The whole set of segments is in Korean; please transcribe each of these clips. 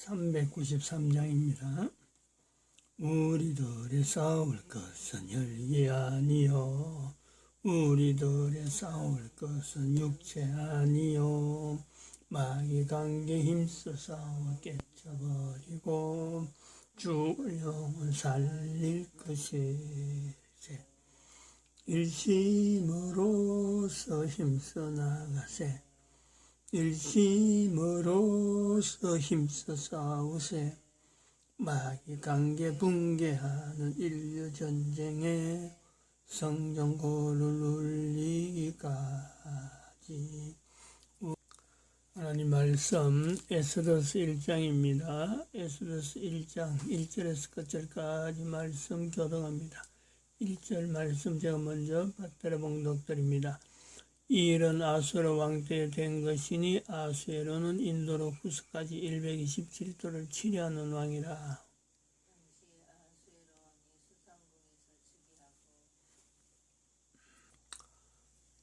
393장입니다. 우리들의 싸울 것은 혈기 아니요 우리들의 싸울 것은 육체 아니요 마귀 관계 힘써 싸워 깨쳐버리고 죽을 영혼 살릴 것이세. 일심으로서 힘써 나가세. 일심으로서 힘써 싸우세. 마귀 관계 붕괴하는 인류 전쟁에 성전고를 울리기까지. 하나님 말씀 에스더서 1장입니다. 에스더서 1장 1절에서 끝절까지 말씀 교독합니다. 1절 말씀 제가 먼저 받들어 봉독드립니다. 이 일은 아수르 왕 때 된 것이니 아수에로는 인도로 구스까지 127도를 치려하는 왕이라.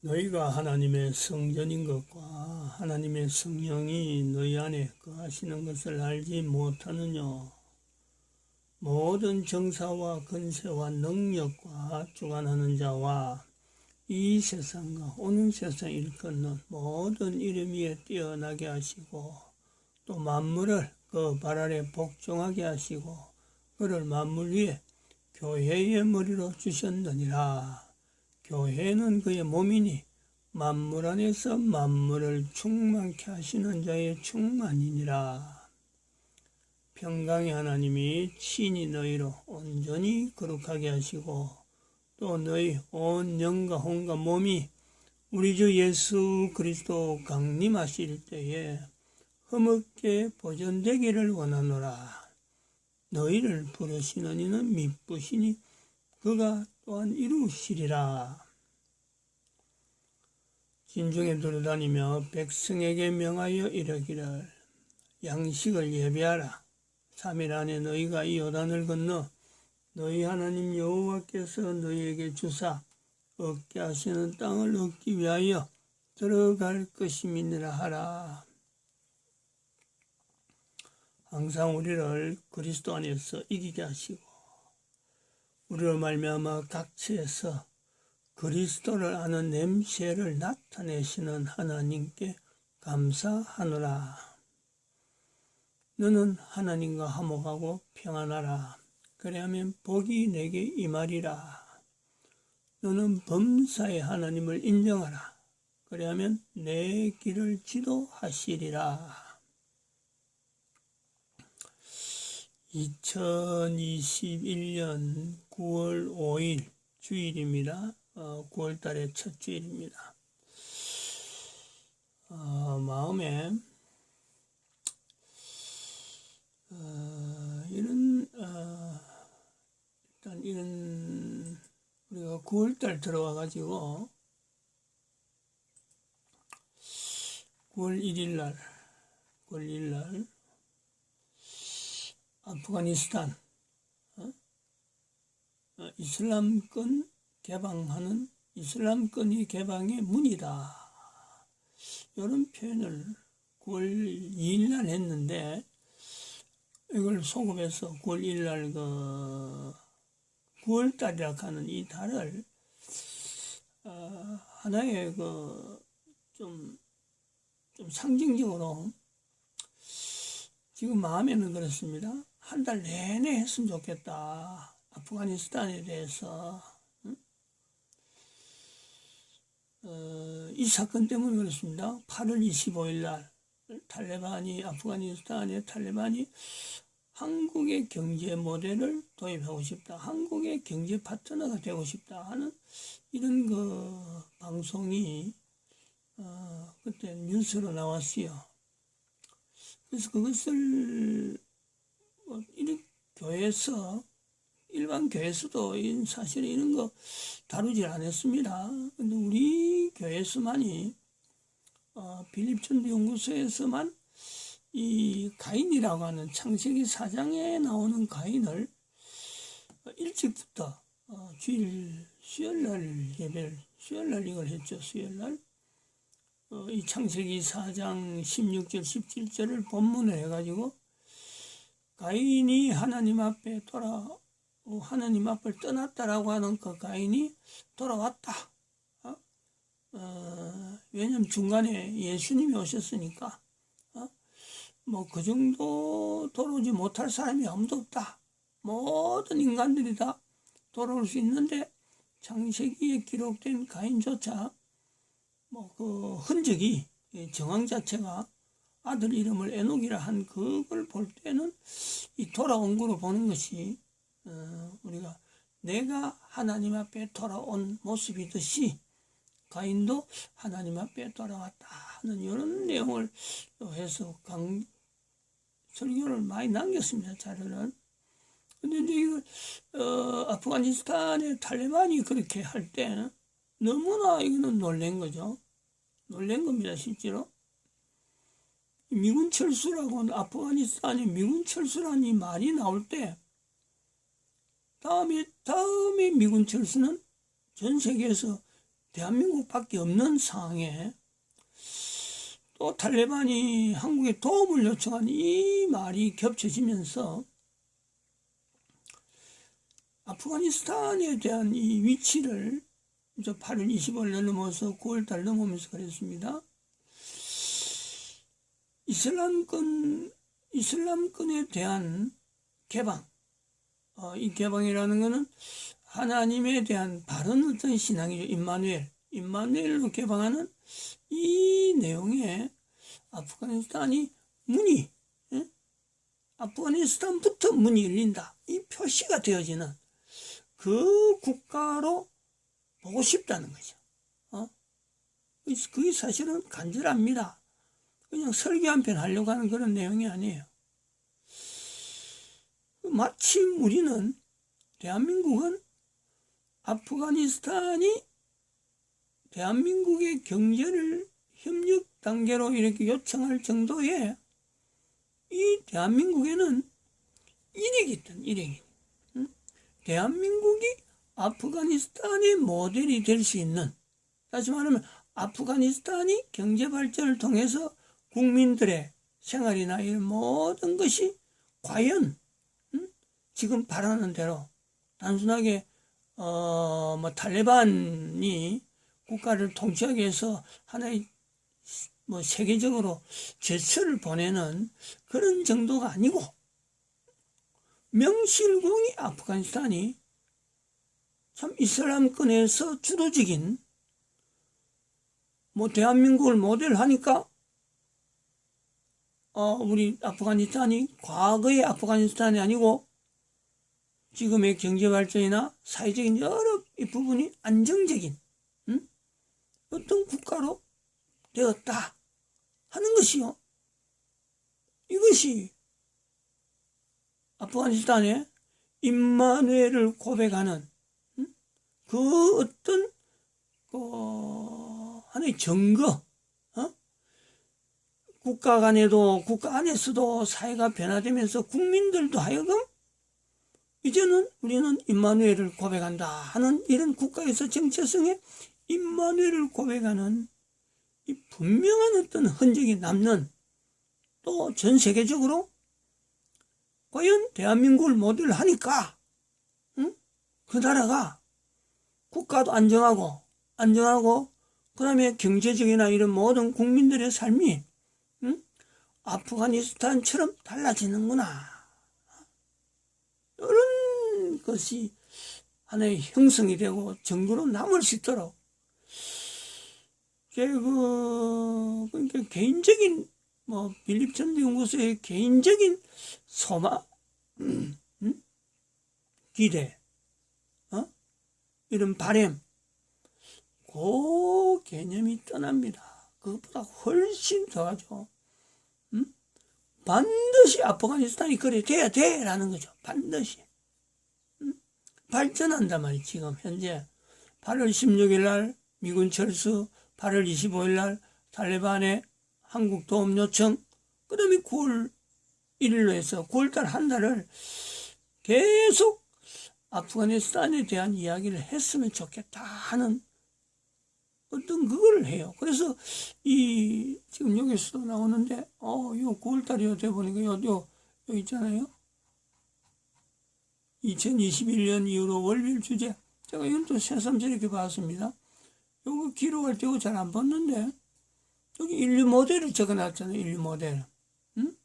너희가 하나님의 성전인 것과 하나님의 성령이 너희 안에 거하시는 것을 알지 못하느냐. 모든 정사와 권세와 능력과 주관하는 자와 이 세상과 오는 세상 일컫는 모든 이름 위에 뛰어나게 하시고 또 만물을 그 발 아래 복종하게 하시고 그를 만물 위에 교회의 머리로 주셨느니라. 교회는 그의 몸이니 만물 안에서 만물을 충만케 하시는 자의 충만이니라. 평강의 하나님이 친히 너희로 온전히 거룩하게 하시고 또 너희 온 영과 혼과 몸이 우리 주 예수 그리스도 강림하실 때에 흠없게 보존되기를 원하노라. 너희를 부르시는 이는 미쁘시니 그가 또한 이루시리라. 진중에 두루다니며 백성에게 명하여 이르기를 양식을 예비하라. 3일 안에 너희가 이 요단을 건너 너희 하나님 여호와께서 너희에게 주사 얻게 하시는 땅을 얻기 위하여 들어갈 것임이니라 하라. 항상 우리를 그리스도 안에서 이기게 하시고 우리로 말미암아 각처에서 그리스도를 아는 냄새를 나타내시는 하나님께 감사하노라. 너는 하나님과 화목하고 평안하라. 그래야면 복이 내게 임하리라. 너는 범사의 하나님을 인정하라. 그래야면 내 길을 지도하시리라. 2021년 9월 5일 주일입니다. 9월 달의 첫 주일입니다. 마음에 이런 우리가 9월 달 들어와 가지고 9월 1일 날 아프가니스탄 이슬람권 개방하는 이슬람권이 개방의 문이다. 이런 표현을 9월 2일 날 했는데 이걸 소급해서 9월 1일 날 9월 달이라 하는 이 달을 하나의 좀 상징적으로 지금 마음에는 그렇습니다. 한 달 내내 했으면 좋겠다. 아프가니스탄에 대해서 이 사건 때문에 그렇습니다. 8월 25일 날 아프가니스탄의 탈레반이 한국의 경제 모델을 도입하고 싶다. 한국의 경제 파트너가 되고 싶다 하는 이런 방송이 그때 뉴스로 나왔어요. 그래서 그것을 교회에서 일반 교회에서도 사실 이런 거 다루질 않았습니다. 근데 우리 교회에서만이 빌립천도 연구소에서만 이 가인이라고 하는 창세기 4장에 나오는 가인을 일찍부터 수요일날 예배를 수요일날 이걸 했죠. 수요일날 이 창세기 4장 16절 17절을 본문을 해가지고 가인이 하나님 앞에 하나님 앞을 떠났다라고 하는 그 가인이 돌아왔다. 왜냐면 중간에 예수님이 오셨으니까. 뭐 그 정도 돌아오지 못할 사람이 아무도 없다. 모든 인간들이 다 돌아올 수 있는데 창세기에 기록된 가인조차 뭐 그 흔적이, 정황 자체가 아들 이름을 에녹이라 한 그걸 볼 때는 이 돌아온 거로 보는 것이 우리가 내가 하나님 앞에 돌아온 모습이듯이 가인도 하나님 앞에 돌아왔다 하는 이런 내용을 해서 설교를 많이 남겼습니다. 자료를. 근데 이제 이걸 아프가니스탄의 탈레반이 그렇게 할 때 너무나 이거는 놀란 거죠. 놀란 겁니다, 실제로. 미군 철수라고, 아프가니스탄의 미군 철수라는 이 말이 나올 때 다음에 미군 철수는 전 세계에서 대한민국밖에 없는 상황에 또 탈레반이 한국에 도움을 요청한 이 말이 겹쳐지면서 아프가니스탄에 대한 이 위치를 8월 20일 넘어서 9월달 넘으면서 그랬습니다. 이슬람권에 대한 개방, 이 개방이라는 것은 하나님에 대한 바른 어떤 신앙이죠. 임마누엘로 개방하는 이 내용에 아프가니스탄이 아프가니스탄부터 문이 열린다. 이 표시가 되어지는 그 국가로 보고 싶다는 거죠. 그게 사실은 간절합니다. 그냥 설교 한 편 하려고 하는 그런 내용이 아니에요. 마침 우리는, 대한민국은 아프가니스탄이 대한민국의 경제를 협력 단계로 이렇게 요청할 정도의 이 대한민국에는 이력이 있던 이력이. 대한민국이 아프가니스탄의 모델이 될 수 있는, 다시 말하면 아프가니스탄이 경제 발전을 통해서 국민들의 생활이나 이런 모든 것이 과연 지금 바라는 대로 단순하게 탈레반이 국가를 통치하기 위해서 하나의 세계적으로 제스처를 보내는 그런 정도가 아니고, 명실공히 아프가니스탄이 참 이슬람권에서 주도적인, 대한민국을 모델하니까 우리 아프가니스탄이 과거의 아프가니스탄이 아니고 지금의 경제 발전이나 사회적인 여러 이 부분이 안정적인 어떤 국가로 되었다 하는 것이요. 이것이 아프가니스탄의 임마누엘을 고백하는 그 어떤 하나의 증거, 국가 간에도, 국가 안에서도 사회가 변화되면서 국민들도 하여금 이제는 우리는 임마누엘을 고백한다 하는 이런 국가에서 정체성의 임마누엘을 고백하는 이 분명한 어떤 흔적이 남는, 또 전 세계적으로 과연 대한민국을 모델로 하니까 그 나라가 국가도 안정하고 그 다음에 경제적이나 이런 모든 국민들의 삶이 아프가니스탄처럼 달라지는구나. 이런 것이 하나의 형성이 되고 증거로 남을 수 있도록, 그러니까 개인적인 빌립 전도연구소의 개인적인 소망, 기대, 이런 바람, 그 개념이 떠납니다. 그것보다 훨씬 더하죠. 반드시 아프가니스탄이 그래 돼야 돼라는 거죠. 반드시. 발전한단 말이에요. 지금 현재 8월 16일 날 미군 철수, 8월 25일 날 탈레반의 한국 도움 요청, 그 다음에 9월 1일로 해서 9월달 한 달을 계속 아프가니스탄에 대한 이야기를 했으면 좋겠다 하는 어떤 그걸 해요. 그래서 지금 여기서도 나오는데 요 9월달이 돼 보니까 요 있잖아요. 2021년 이후로 월별 주제, 제가 이건 또 새삼스럽게 봤습니다. 요거 기록할 때 잘 안 봤는데, 여기 인류 모델을 적어놨잖아요. 인류 모델. 응?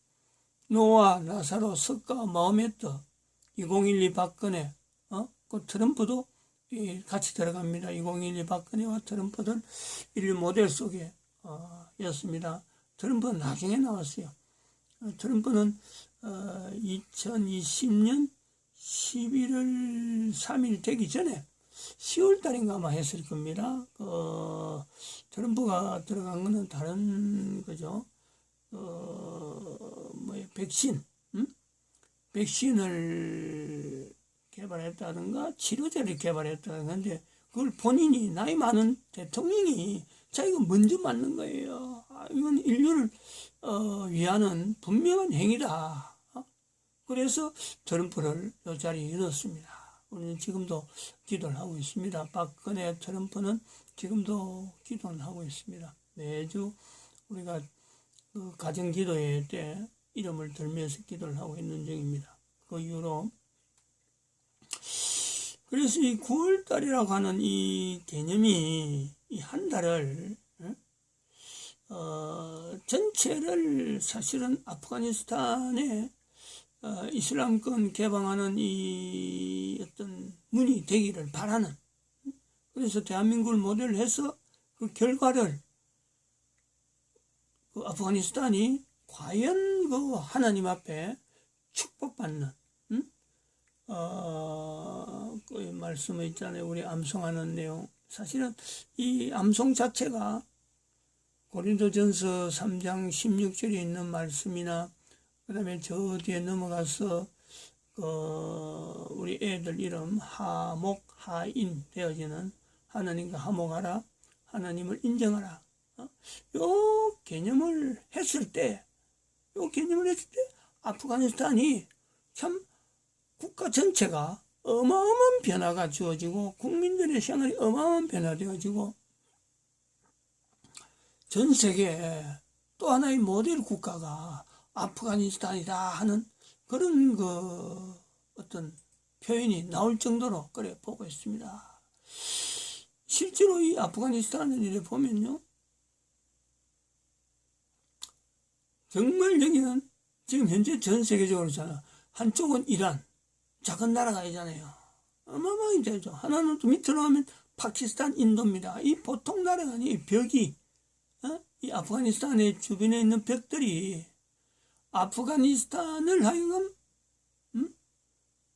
노아, 나사로, 석가, 마호메트, 2012 박근혜, 그 트럼프도 같이 들어갑니다. 2012 박근혜와 트럼프들 인류 모델 속에 였습니다. 트럼프는 나중에 나왔어요. 트럼프는 2020년 11월 3일 되기 전에 10월 달인가 아마 했을 겁니다. 트럼프가 들어간 거는 다른 거죠. 백신, 백신을 개발했다든가 치료제를 개발했다든가. 근데 그걸 본인이 나이 많은 대통령이 자기가 먼저 맞는 거예요. 이건 인류를 위하는 분명한 행위다. 그래서 트럼프를 이 자리에 넣었습니다. 우리는 지금도 기도를 하고 있습니다. 박근혜, 트럼프는 지금도 기도를 하고 있습니다. 매주 우리가 그 가정기도회 때 이름을 들면서 기도를 하고 있는 중입니다. 그 이후로 그래서 이 9월달이라고 하는 이 개념이 이 한 달을 전체를 사실은 아프가니스탄의 이슬람권 개방하는 이 어떤 문이 되기를 바라는, 그래서 대한민국을 모델로 해서 그 결과를 그 아프가니스탄이 과연 그 하나님 앞에 축복받는 그 말씀에 있잖아요. 우리 암송하는 내용. 사실은 이 암송 자체가 고린도전서 3장 16절에 있는 말씀이나 그 다음에 저 뒤에 넘어가서 우리 애들 이름 하목 하인 되어지는 하나님과 하목하라, 하나님을 인정하라. 요 개념을 했을 때, 아프가니스탄이 참 국가 전체가 어마어마한 변화가 주어지고 국민들의 생활이 어마어마한 변화되어지고 전 세계에 또 하나의 모델 국가가 아프가니스탄이다 하는 그런 어떤 표현이 나올 정도로 그래 보고 있습니다. 실제로 이 아프가니스탄을 이래 보면요, 정말 여기는 지금 현재 전 세계적으로 잖아. 한쪽은 이란, 작은 나라가 있잖아요. 어마어마하게 되죠. 하나는 또 밑으로 가면 파키스탄, 인도입니다. 이 보통 나라가 아니에요. 벽이, 이 아프가니스탄의 주변에 있는 벽들이 아프가니스탄을 하여금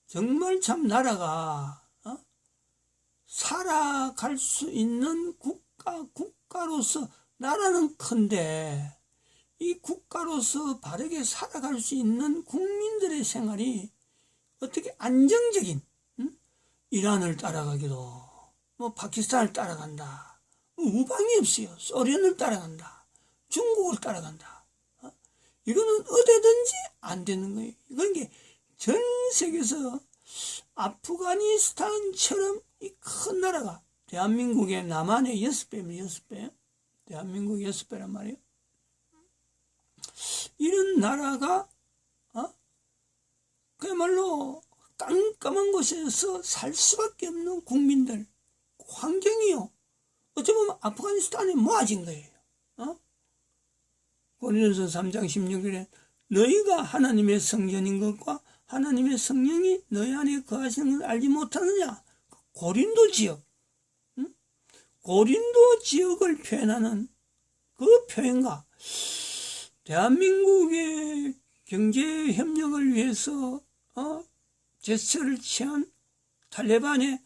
정말 참 나라가 살아갈 수 있는 국가로서, 나라는 큰데 이 국가로서 바르게 살아갈 수 있는 국민들의 생활이 어떻게 안정적인, 이란을 따라가기도, 파키스탄을 따라간다, 우방이 없어요. 소련을 따라간다, 중국을 따라간다. 이거는 어디든지 안 되는 거예요. 그러니까 전 세계에서 아프가니스탄처럼 이 큰 나라가, 대한민국의 남한의 6배면 6배, 대한민국 6배란 말이에요. 이런 나라가 그야말로 깜깜한 곳에서 살 수밖에 없는 국민들, 환경이요, 어찌 보면 아프가니스탄에 모아진 거예요. 고린도서 3장 16절에 너희가 하나님의 성전인 것과 하나님의 성령이 너희 안에 거하시는 걸 알지 못하느냐. 고린도 지역, 고린도 지역을 표현하는 그 표현과 대한민국의 경제협력을 위해서 제스처를 취한 탈레반의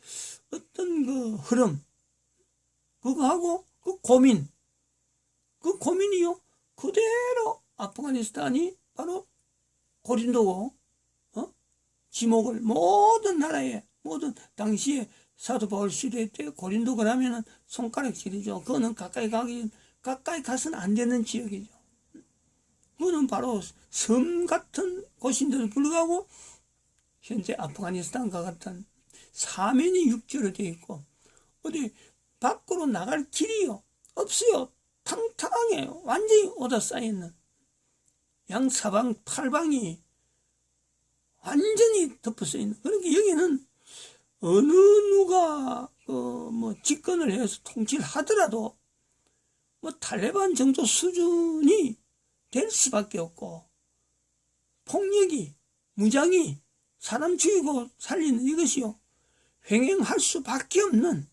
어떤 그 흐름, 그거하고 그 고민이요, 그대로 아프가니스탄이 바로 고린도고, 지목을 모든 나라에, 모든 당시에 사도 바울 시대 때 고린도 그러면은 손가락질이죠. 그거는 가까이 가서는 안 되는 지역이죠. 그거는 바로 섬 같은 곳인데도 불구하고 현재 아프가니스탄과 같은 사면이 육지로 되어 있고 어디 밖으로 나갈 길이요 없어요. 탕탕해요. 완전히 오다 쌓여있는, 양 사방 팔방이 완전히 덮어서 있는. 그러니까 여기는 어느 누가 뭐 집권을 해서 통치를 하더라도 뭐 탈레반 정도 수준이 될 수밖에 없고, 폭력이, 무장이 사람 죽이고 살리는 이것이요 횡행할 수밖에 없는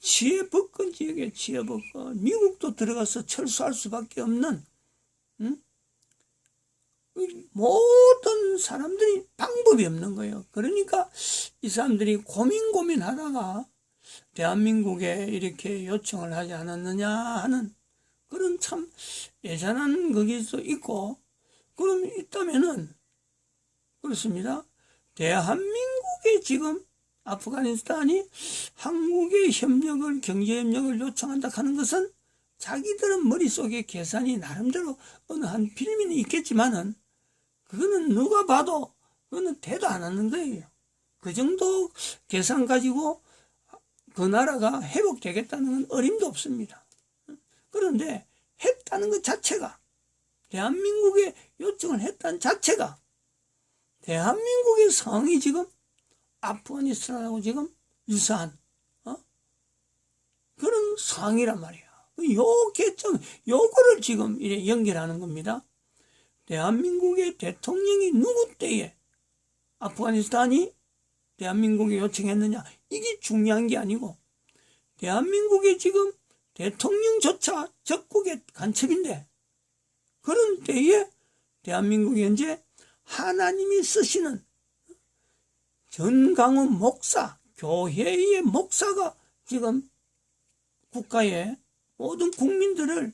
지혜법권 지역에 지혜법권, 미국도 들어가서 철수할 수밖에 없는 모든 사람들이 방법이 없는 거예요. 그러니까 이 사람들이 고민하다가 대한민국에 이렇게 요청을 하지 않았느냐 하는 그런 참 애잔한 거기도 있고, 그럼 있다면은 그렇습니다. 대한민국에 지금 아프가니스탄이 한국의 협력을, 경제협력을 요청한다 하는 것은 자기들은 머릿속에 계산이 나름대로 어느 한 필민이 있겠지만은 그거는 누가 봐도 그거는 되도 안 하는 거예요. 그 정도 계산 가지고 그 나라가 회복되겠다는 건 어림도 없습니다. 그런데 했다는 것 자체가, 대한민국에 요청을 했다는 자체가, 대한민국의 상황이 지금 아프가니스탄하고 지금 유사한 그런 상황이란 말이야. 요 개점, 요거를 지금 이래 연결하는 겁니다. 대한민국의 대통령이 누구 때에 아프가니스탄이 대한민국에 요청했느냐, 이게 중요한 게 아니고, 대한민국의 지금 대통령조차 적국의 간첩인데, 그런 때에 대한민국이 현재 하나님이 쓰시는 전강훈 목사, 교회의 목사가 지금 국가의 모든 국민들을,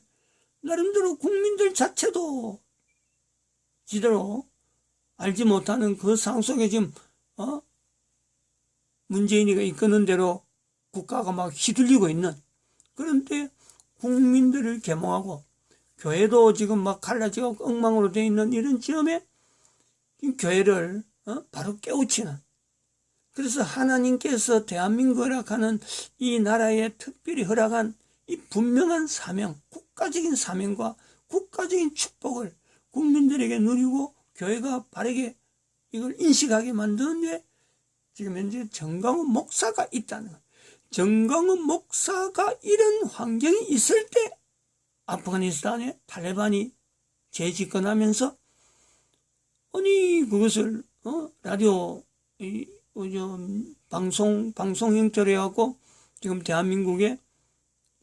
나름대로 국민들 자체도 제대로 알지 못하는 그 상황 속에 지금 문재인이가 이끄는 대로 국가가 막 휘둘리고 있는, 그런데 국민들을 계몽하고 교회도 지금 막 갈라지고 엉망으로 되어 있는 이런 지점에 교회를 바로 깨우치는, 그래서 하나님께서 대한민국을 허락하는 이 나라에 특별히 허락한 이 분명한 사명, 국가적인 사명과 국가적인 축복을 국민들에게 누리고 교회가 바르게 이걸 인식하게 만드는데, 지금 현재 정강훈 목사가 있다는 것. 정강훈 목사가 이런 환경이 있을 때 아프가니스탄에 탈레반이 재집권하면서, 아니 그것을 라디오 방송 형태로 해갖고 지금 대한민국에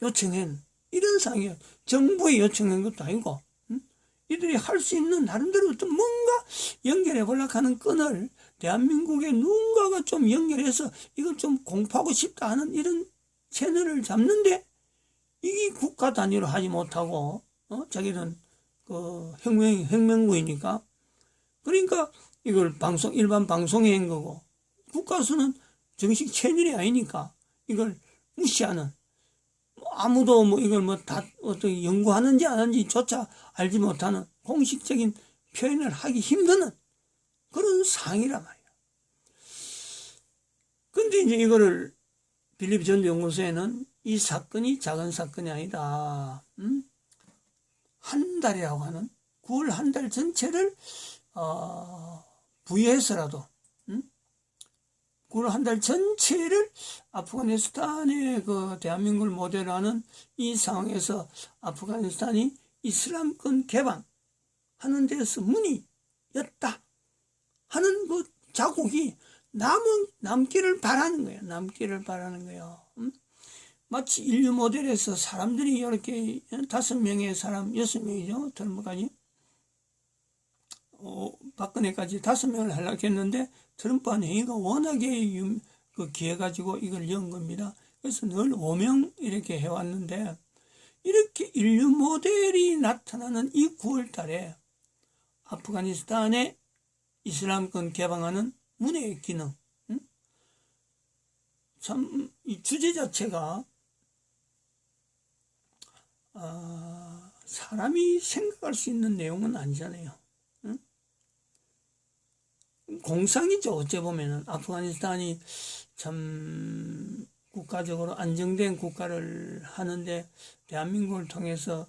요청한 이런 상황이에요. 정부에 요청한 것도 아니고, 이들이 할 수 있는 나름대로 어떤 뭔가 연결해 보려고 하는 끈을 대한민국에 누군가가 좀 연결해서 이걸 좀 공포하고 싶다 하는 이런 채널을 잡는데, 이게 국가 단위로 하지 못하고 자기는 그 혁명구이니까, 그러니까 이걸 일반 방송에 한 거고, 국가수는 정식 채널이 아니니까 이걸 무시하는, 아무도 뭐 이걸 뭐 다 어떻게 연구하는지 안 하는지조차 알지 못하는, 공식적인 표현을 하기 힘드는 그런 상황이란 말이야. 근데 이제 이거를 빌립 전도연구소에는 이 사건이 작은 사건이 아니다. 한 달이라고 하는 9월 한 달 전체를 부여해서라도 9월 한 달 전체를 아프가니스탄의 그 대한민국을 모델로 하는 이 상황에서 아프가니스탄이 이슬람권 개방하는 데서 문이 였다 하는 그 자국이 남기를 바라는 거예요. 남기를 바라는 거예요. 마치 인류 모델에서 사람들이 이렇게 5명의 사람, 6명이죠. 트럼프까지. 박근혜까지 5명을 하려고 했는데 트럼프한 행위가 워낙에 기해가지고 이걸 연 겁니다. 그래서 늘 5명 이렇게 해왔는데, 이렇게 인류 모델이 나타나는 이 9월 달에 아프가니스탄의 이슬람권 개방하는 문의 기능, 참 이 주제 자체가 사람이 생각할 수 있는 내용은 아니잖아요. 공상이죠. 어째 보면은 아프가니스탄이 참 국가적으로 안정된 국가를 하는데 대한민국을 통해서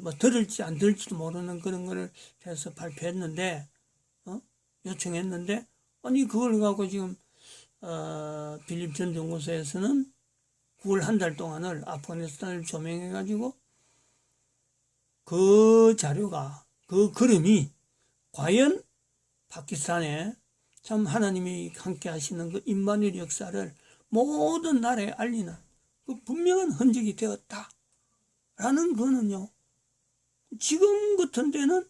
뭐 들을지 안 들을지도 모르는 그런 거를 해서 발표했는데 요청했는데 아니 그걸 갖고 지금 빌립 전 연구소에서는 9월 한 달 동안을 아프가니스탄을 조명해가지고 그 자료가 그 그림이 과연 파키스탄에 참 하나님이 함께 하시는 그 임마누엘 역사를 모든 나라에 알리는 그 분명한 흔적이 되었다 라는 거는요, 지금 같은 데는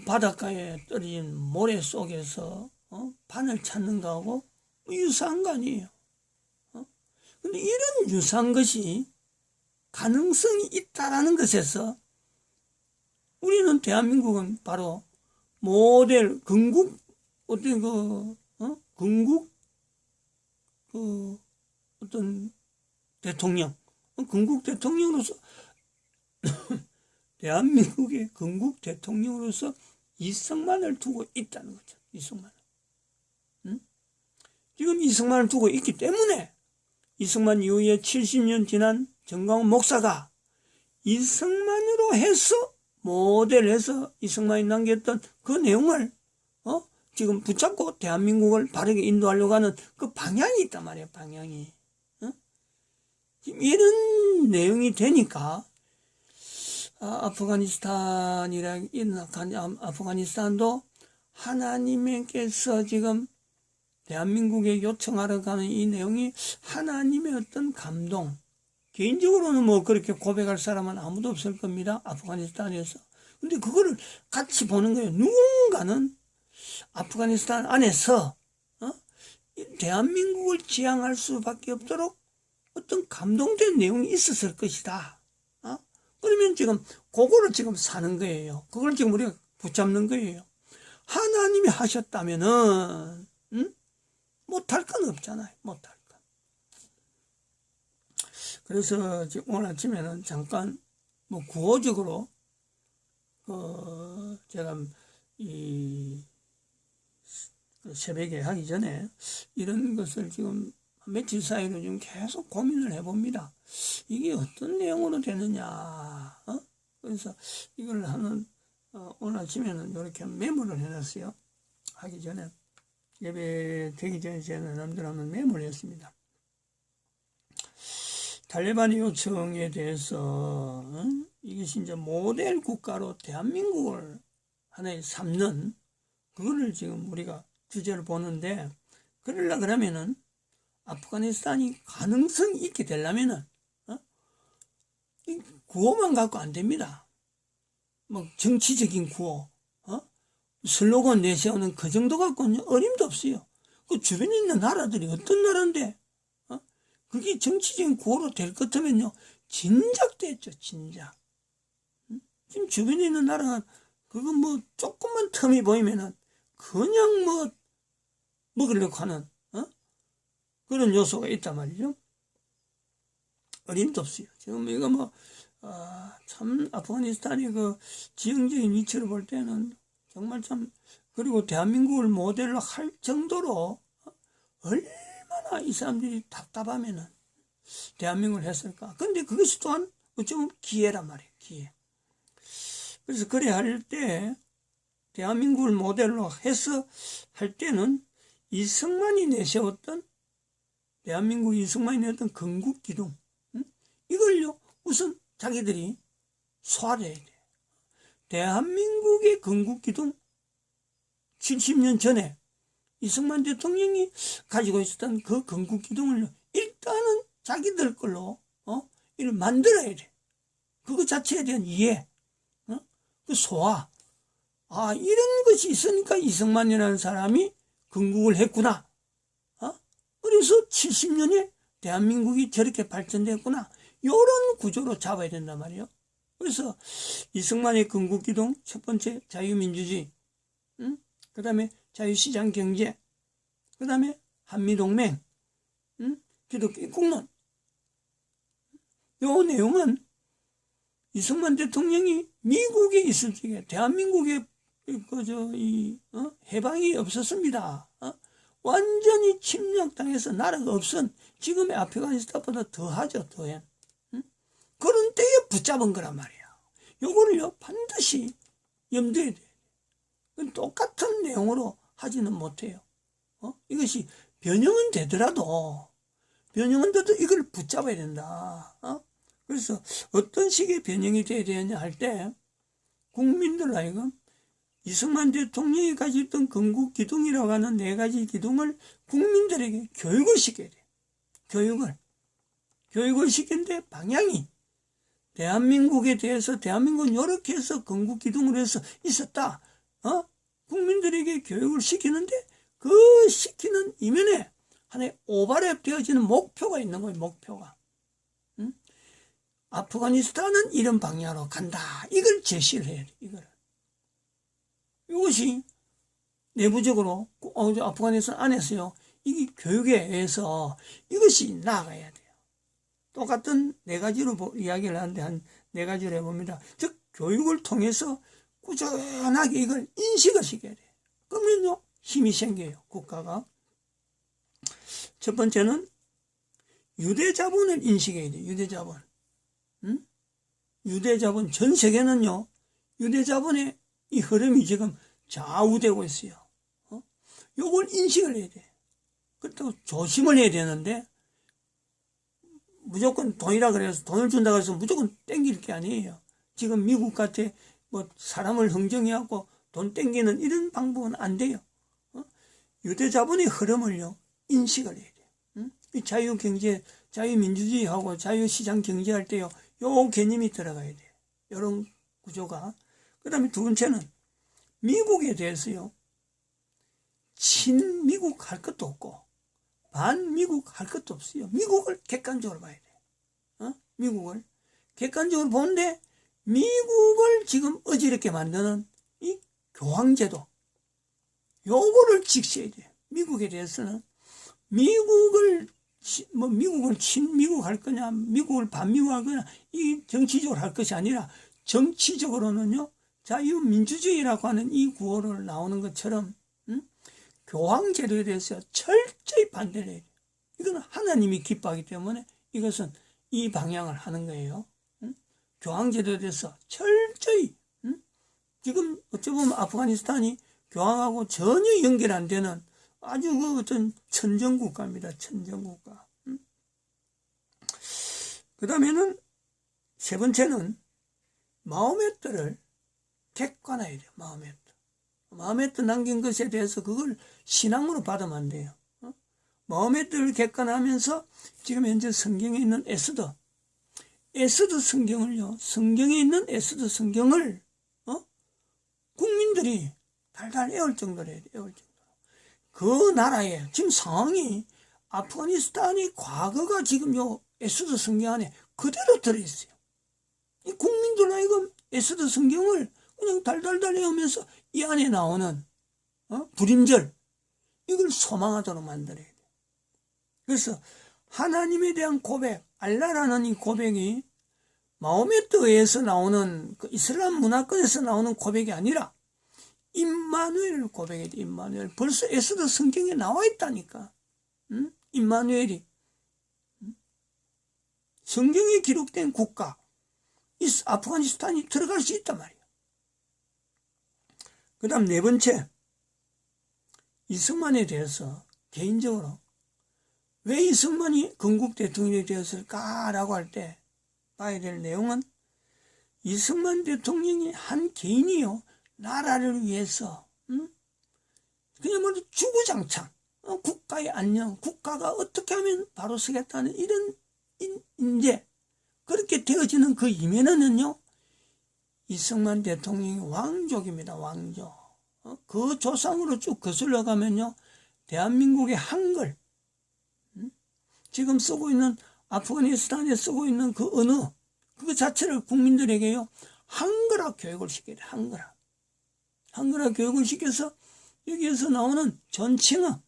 바닷가에 떨어진 모래 속에서 바늘 찾는 거하고 유사한 거 아니에요. 근데 이런 유사한 것이 가능성이 있다라는 것에서 우리는 대한민국은 바로 모델 건국 건국 어떤 대통령 건국 대통령으로서 대한민국의 건국 대통령으로서 이승만을 두고 있다는 거죠. 이승만. 지금 이승만을 두고 있기 때문에 이승만 이후에 70년 지난 정광훈 목사가 이승만으로 해서 모델해서 이승만이 남겼던 그 내용을 지금 붙잡고 대한민국을 바르게 인도하려고 하는 그 방향이 있단 말이에요. 방향이. 지금 이런 내용이 되니까 아프가니스탄도 하나님께서 지금 대한민국에 요청하러 가는 이 내용이 하나님의 어떤 감동, 개인적으로는 뭐 그렇게 고백할 사람은 아무도 없을 겁니다. 아프가니스탄에서. 근데 그거를 같이 보는 거예요. 누군가는 아프가니스탄 안에서 대한민국을 지향할 수밖에 없도록 어떤 감동된 내용이 있었을 것이다. 그러면 지금 그거를 지금 사는 거예요. 그걸 지금 우리가 붙잡는 거예요. 하나님이 하셨다면은 못할 건 없잖아요. 못할 건. 그래서 지금 오늘 아침에는 잠깐 뭐 구호적으로 제가 이 새벽에 하기 전에 이런 것을 지금 며칠 사이로 지금 계속 고민을 해봅니다. 이게 어떤 내용으로 되느냐. 그래서 이걸 하는 오늘 아침에는 이렇게 메모를 해놨어요. 하기 전에 예배 되기 전에 제가 남들 한번 메모를 했습니다. 탈레반의 요청에 대해서 이것이 이제 모델 국가로 대한민국을 하나의 삼는 그거를 지금 우리가 주제를 보는데 그러려 그러면은 아프가니스탄이 가능성이 있게 되려면은 구호만 갖고 안 됩니다. 뭐 정치적인 구호, 슬로건 내세우는 그 정도 갖고는 어림도 없어요. 그 주변에 있는 나라들이 어떤 나라인데, 그게 정치적인 구호로 될 것 같으면요, 진작 됐죠, 진작. 지금 주변에 있는 나라가 그거 뭐 조금만 틈이 보이면은 그냥 뭐 먹으려고 하는 그런 요소가 있단 말이죠. 어림도 없어요. 지금 이거 뭐 참 아프가니스탄의 그 지형적인 위치를 볼 때는 정말 참 그리고 대한민국을 모델로 할 정도로 얼마나 이 사람들이 답답하면은 대한민국을 했을까. 근데 그것이 또한 어쩌면 기회란 말이에요. 기회. 그래서 그래 할 때 대한민국을 모델로 해서 할 때는 이승만이 내세웠던 대한민국 이승만이 내었던 건국기둥 이걸요 우선 자기들이 소화를 해야 돼요. 대한민국의 건국기둥 70년 전에 이승만 대통령이 가지고 있었던 그 건국기둥을 일단은 자기들 걸로 이를 만들어야 돼. 그거 자체에 대한 이해, 그 소화. 이런 것이 있으니까 이승만이라는 사람이 건국을 했구나. 그래서 70년에 대한민국이 저렇게 발전됐구나. 이런 구조로 잡아야 된단 말이에요. 그래서 이승만의 건국기둥 첫 번째 자유민주주의, 그 다음에 자유시장 경제, 그 다음에 한미동맹, 기독교 입국론. 요 내용은 이승만 대통령이 미국에 있을 적에 대한민국에 해방이 없었습니다. 완전히 침략당해서 나라가 없은 지금의 아프가니스탄보다 더하죠, 더해. 그런 때에 붙잡은 거란 말이야. 요거를요, 반드시 염두에 둬야 돼. 똑같은 내용으로 하지는 못해요. 이것이 변형은 되더라도 이걸 붙잡아야 된다. 그래서 어떤 식의 변형이 돼야 되느냐 할 때, 국민들 하여금 이승만 대통령이 가지고 있던 건국 기둥이라고 하는 4가지 기둥을 국민들에게 교육을 시켜야 돼. 교육을 시키는데 방향이 대한민국에 대해서 대한민국은 이렇게 해서 건국 기둥으로 해서 있었다. 국민들에게 교육을 시키는데 그 시키는 이면에 하나의 오버랩 되어지는 목표가 있는 거예요. 목표가. 아프가니스탄은 이런 방향으로 간다. 이걸 제시를 해야 돼. 이것이 내부적으로 아프가니스탄 안에서요. 이게 교육에 의해서 이것이 나아가야 돼요. 똑같은 4가지로 이야기를 하는데 한 4가지로 해봅니다. 즉 교육을 통해서 꾸준하게 이걸 인식을 시켜야 돼요. 그러면요 힘이 생겨요. 국가가. 첫 번째는 유대자본을 인식해야 돼요. 유대자본. 유대자본 전 세계는요. 유대자본의 이 흐름이 지금 좌우되고 있어요. 요걸 인식을 해야 돼. 그렇다고 조심을 해야 되는데 무조건 돈이라 그래서 돈을 준다고 해서 무조건 땡길 게 아니에요. 지금 미국 같아 뭐 사람을 흥정해갖고 돈 땡기는 이런 방법은 안 돼요. 유대자본의 흐름을요 인식을 해야 돼요. 이 자유경제, 자유민주주의하고 자유시장 경제할 때요 요 개념이 들어가야 돼요. 이런 구조가. 그 다음에 2번째는 미국에 대해서요 친미국 할 것도 없고 반미국 할 것도 없어요. 미국을 객관적으로 봐야 돼요. 미국을 객관적으로 보는데 미국을 지금 어지럽게 만드는 이 교황제도 요거를 직시해야 돼요. 미국에 대해서는 미국을 친미국 할 거냐 미국을 반미국 할 거냐 이 정치적으로 할 것이 아니라 정치적으로는요 자유민주주의라고 하는 이 구호를 나오는 것처럼 교황제도에 대해서 철저히 반대를 해야 돼요. 이건 하나님이 기뻐하기 때문에 이것은 이 방향을 하는 거예요. 교황제도에 대해서 철저히 지금 어찌 보면 아프가니스탄이 교황하고 전혀 연결 안 되는 아주 그 어떤 천정국가입니다. 천정국가. 그 다음에는 3번째는 마호메트를 객관화해야 돼요. 마호메트 남긴 것에 대해서 그걸 신앙으로 받으면 안 돼요. 마호메트를 객관화하면서 지금 현재 성경에 있는 에스더 성경을요. 성경에 있는 에스더 성경을 국민들이 달달 애울 정도로 해야 돼요. 애울 정도로. 그 나라에 지금 상황이 아프가니스탄의 과거가 지금 요 에스더 성경 안에 그대로 들어있어요. 이 국민들 하여금 에스더 성경을 그냥 달달달 외우면서 이 안에 나오는 불임절 이걸 소망하도록 만들어야 돼요. 그래서 하나님에 대한 고백, 알라라는 이 고백이 마호메트에서 나오는 그 이슬람 문화권에서 나오는 고백이 아니라 임마누엘을 고백해야 돼. 임마누엘. 벌써 에스더 성경에 나와 있다니까. 임마누엘이 성경에 기록된 국가 이 아프가니스탄이 들어갈 수 있단 말이에요. 그 다음 4번째 이승만에 대해서 개인적으로 왜 이승만이 건국 대통령이 되었을까라고 할 때 봐야 될 내용은 이승만 대통령이 한 개인이요 나라를 위해서 그야말로 주구장창 국가의 안녕 국가가 어떻게 하면 바로 서겠다는 이런 인재 그렇게 되어지는 그 이면에는요 이승만 대통령이 왕족입니다. 왕족. 그 조상으로 쭉 거슬러 가면요 대한민국의 한글 지금 쓰고 있는 아프가니스탄에 쓰고 있는 그 언어 그 자체를 국민들에게요 한글화 교육을 시켜야 돼. 한글화 교육을 시켜서 여기에서 나오는 존칭어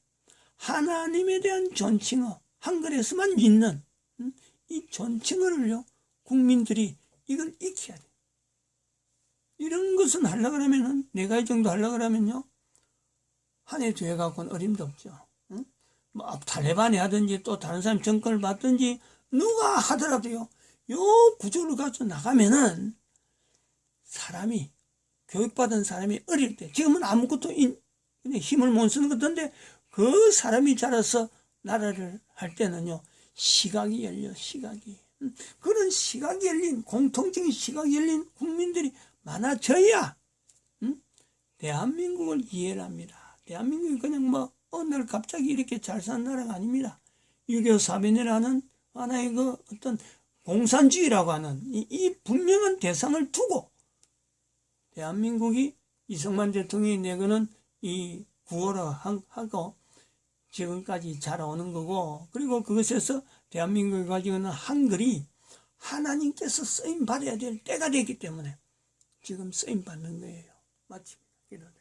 하나님에 대한 존칭어 한글에서만 있는 이 존칭어를요 국민들이 이걸 익혀야 돼. 이런 것은 하려고 하면은 4가지 정도 하려고 하면요 한 해 2해 갖고는 어림도 없죠. 뭐 탈레반이 하든지 또 다른 사람 정권을 받든지 누가 하더라도요, 요 구조를 가지고 나가면은 사람이, 교육받은 사람이 어릴 때, 지금은 아무것도 힘을 못 쓰는 것 같은데, 그 사람이 자라서 나라를 할 때는요, 시각이 열려, 시각이. 그런 시각이 열린, 공통적인 시각이 열린 국민들이 많아져야, 대한민국을 이해를 합니다. 대한민국이 그냥 뭐, 어느 날 갑자기 이렇게 잘 사는 나라가 아닙니다. 6.25 사변이라는 하나의 그 어떤 공산주의라고 하는 이 분명한 대상을 두고, 대한민국이 이승만 대통령이 내거는 이 구호를 하고 지금까지 자라오는 거고, 그리고 그것에서 대한민국이 가지고 있는 한글이 하나님께서 쓰임 받아야 될 때가 됐기 때문에 지금 쓰임 받는 거예요. 마칩니다.